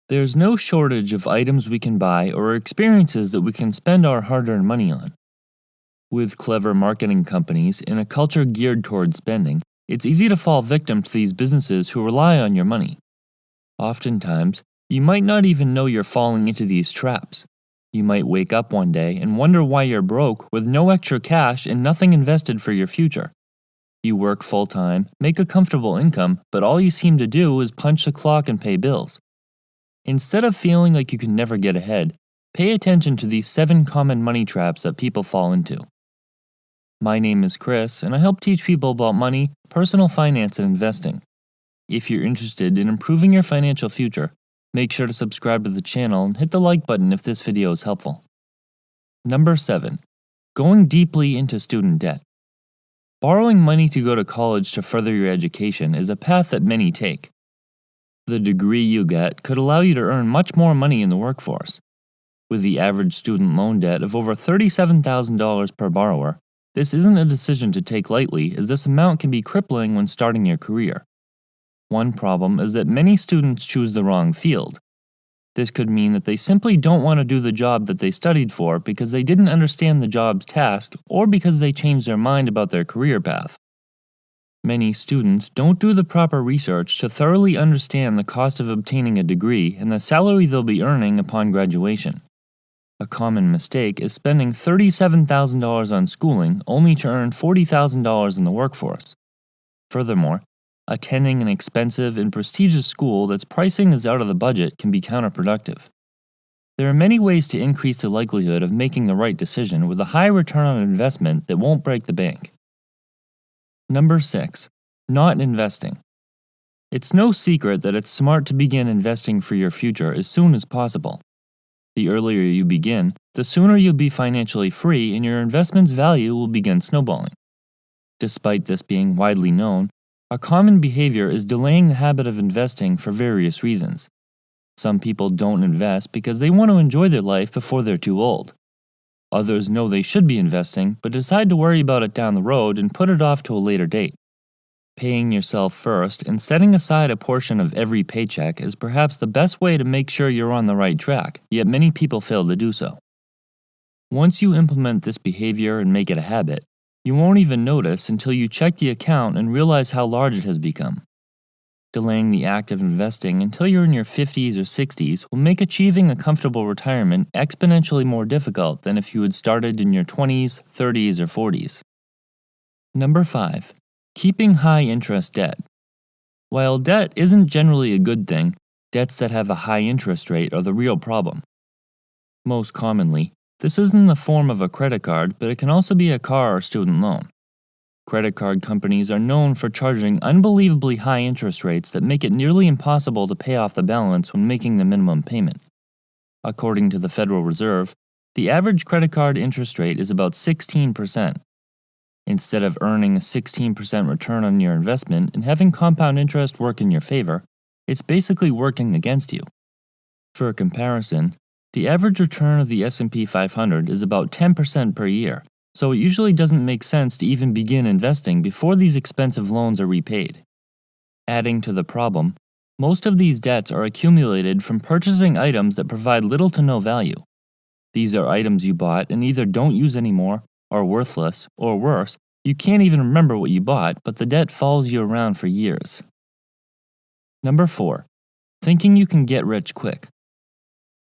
There's no shortage of items we can buy or experiences that we can spend our hard-earned money on. With clever marketing companies and a culture geared towards spending, it's easy to fall victim to these businesses who rely on your money. Oftentimes, you might not even know you're falling into these traps. You might wake up one day and wonder why you're broke with no extra cash and nothing invested for your future. You work full-time, make a comfortable income, but all you seem to do is punch the clock and pay bills. Instead of feeling like you can never get ahead, pay attention to these 7 common money traps that people fall into. My name is Chris, and I help teach people about money, personal finance, and investing. If you're interested in improving your financial future, make sure to subscribe to the channel and hit the like button if this video is helpful. Number 7. Going deeply into student debt. Borrowing money to go to college to further your education is a path that many take. The degree you get could allow you to earn much more money in the workforce. With the average student loan debt of over $37,000 per borrower, this isn't a decision to take lightly, as this amount can be crippling when starting your career. One problem is that many students choose the wrong field. This could mean that they simply don't want to do the job that they studied for because they didn't understand the job's task or because they changed their mind about their career path. Many students don't do the proper research to thoroughly understand the cost of obtaining a degree and the salary they'll be earning upon graduation. A common mistake is spending $37,000 on schooling only to earn $40,000 in the workforce. Furthermore, attending an expensive and prestigious school that's pricing is out of the budget can be counterproductive. There are many ways to increase the likelihood of making the right decision with a high return on investment that won't break the bank. Number 6. Not investing. It's no secret that it's smart to begin investing for your future as soon as possible. The earlier you begin, the sooner you'll be financially free and your investment's value will begin snowballing. Despite this being widely known, a common behavior is delaying the habit of investing for various reasons. Some people don't invest because they want to enjoy their life before they're too old. Others know they should be investing, but decide to worry about it down the road and put it off to a later date. Paying yourself first and setting aside a portion of every paycheck is perhaps the best way to make sure you're on the right track, yet many people fail to do so. Once you implement this behavior and make it a habit, you won't even notice until you check the account and realize how large it has become. Delaying the act of investing until you're in your 50s or 60s will make achieving a comfortable retirement exponentially more difficult than if you had started in your 20s, 30s, or 40s. Number 5. Keeping high interest debt. While debt isn't generally a good thing, debts that have a high interest rate are the real problem. Most commonly, this is in the form of a credit card, but it can also be a car or student loan. Credit card companies are known for charging unbelievably high interest rates that make it nearly impossible to pay off the balance when making the minimum payment. According to the Federal Reserve, the average credit card interest rate is about 16%. Instead of earning a 16% return on your investment and having compound interest work in your favor, it's basically working against you. For a comparison, the average return of the S&P 500 is about 10% per year, so it usually doesn't make sense to even begin investing before these expensive loans are repaid. Adding to the problem, most of these debts are accumulated from purchasing items that provide little to no value. These are items you bought and either don't use anymore, are worthless, or worse, you can't even remember what you bought, but the debt follows you around for years. Number 4. Thinking you can get rich quick.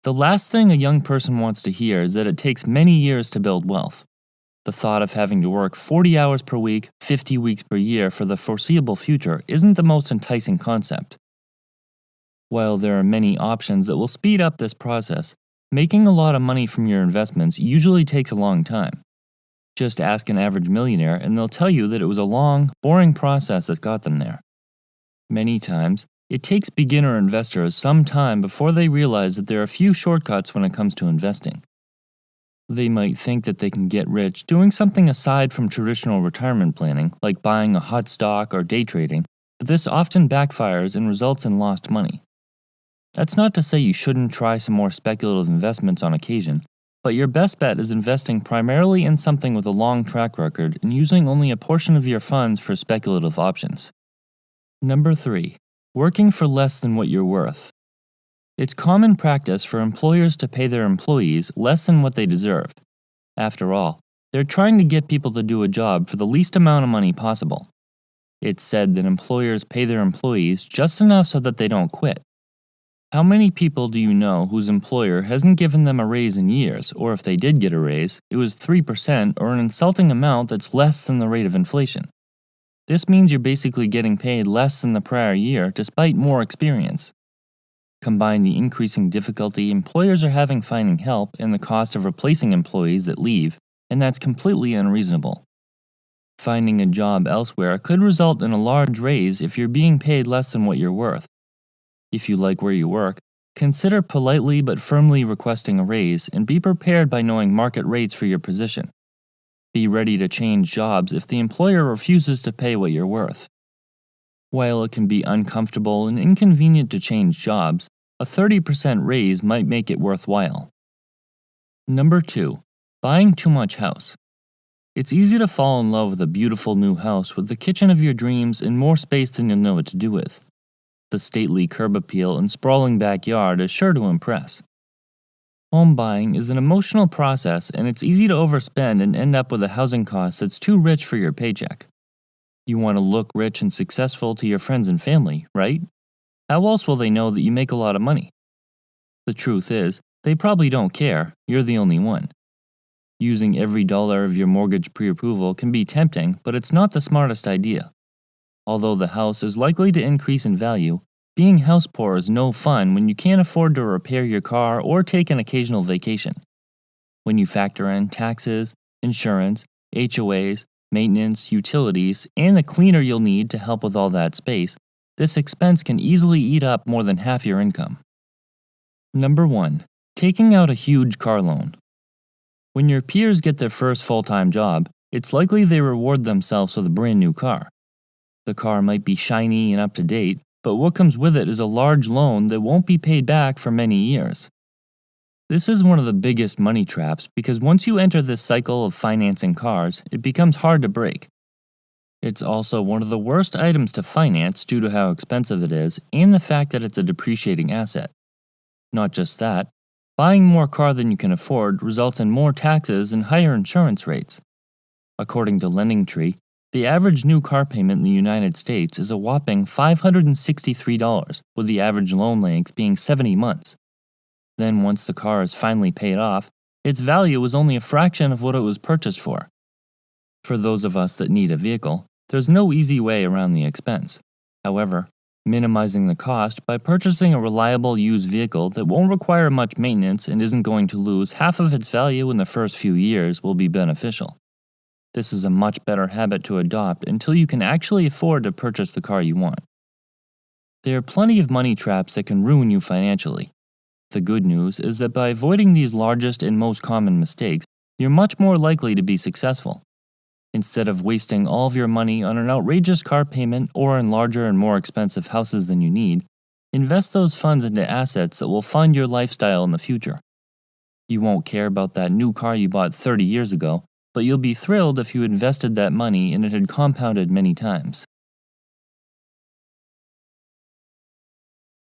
The last thing a young person wants to hear is that it takes many years to build wealth. The thought of having to work 40 hours per week, 50 weeks per year for the foreseeable future isn't the most enticing concept. While there are many options that will speed up this process, making a lot of money from your investments usually takes a long time. Just ask an average millionaire and they'll tell you that it was a long, boring process that got them there. Many times, it takes beginner investors some time before they realize that there are few shortcuts when it comes to investing. They might think that they can get rich doing something aside from traditional retirement planning, like buying a hot stock or day trading, but this often backfires and results in lost money. That's not to say you shouldn't try some more speculative investments on occasion, but your best bet is investing primarily in something with a long track record and using only a portion of your funds for speculative options. Number 3. Working for less than what you're worth. It's common practice for employers to pay their employees less than what they deserve. After all, they're trying to get people to do a job for the least amount of money possible. It's said that employers pay their employees just enough so that they don't quit. How many people do you know whose employer hasn't given them a raise in years, or if they did get a raise, it was 3% or an insulting amount that's less than the rate of inflation? This means you're basically getting paid less than the prior year despite more experience. Combine the increasing difficulty employers are having finding help and the cost of replacing employees that leave, and that's completely unreasonable. Finding a job elsewhere could result in a large raise if you're being paid less than what you're worth. If you like where you work, consider politely but firmly requesting a raise and be prepared by knowing market rates for your position. Be ready to change jobs if the employer refuses to pay what you're worth. While it can be uncomfortable and inconvenient to change jobs, a 30% raise might make it worthwhile. Number 2. Buying too much house. It's easy to fall in love with a beautiful new house with the kitchen of your dreams and more space than you'll know what to do with. The stately curb appeal and sprawling backyard is sure to impress. Home buying is an emotional process, and it's easy to overspend and end up with a housing cost that's too rich for your paycheck. You want to look rich and successful to your friends and family, right? How else will they know that you make a lot of money? The truth is, they probably don't care, you're the only one. Using every dollar of your mortgage pre-approval can be tempting, but it's not the smartest idea. Although the house is likely to increase in value, being house poor is no fun when you can't afford to repair your car or take an occasional vacation. When you factor in taxes, insurance, HOAs, maintenance, utilities, and the cleaner you'll need to help with all that space, this expense can easily eat up more than half your income. Number 1. Taking out a huge car loan. When your peers get their first full-time job, it's likely they reward themselves with a brand new car. The car might be shiny and up to date, but what comes with it is a large loan that won't be paid back for many years. This is one of the biggest money traps because once you enter this cycle of financing cars, it becomes hard to break. It's also one of the worst items to finance due to how expensive it is and the fact that it's a depreciating asset. Not just that, buying more car than you can afford results in more taxes and higher insurance rates. According to LendingTree, the average new car payment in the United States is a whopping $563, with the average loan length being 70 months. Then once the car is finally paid off, its value is only a fraction of what it was purchased for. For those of us that need a vehicle, there's no easy way around the expense. However, minimizing the cost by purchasing a reliable used vehicle that won't require much maintenance and isn't going to lose half of its value in the first few years will be beneficial. This is a much better habit to adopt until you can actually afford to purchase the car you want. There are plenty of money traps that can ruin you financially. The good news is that by avoiding these largest and most common mistakes, you're much more likely to be successful. Instead of wasting all of your money on an outrageous car payment or in larger and more expensive houses than you need, invest those funds into assets that will fund your lifestyle in the future. You won't care about that new car you bought 30 years ago, but you'll be thrilled if you invested that money and it had compounded many times.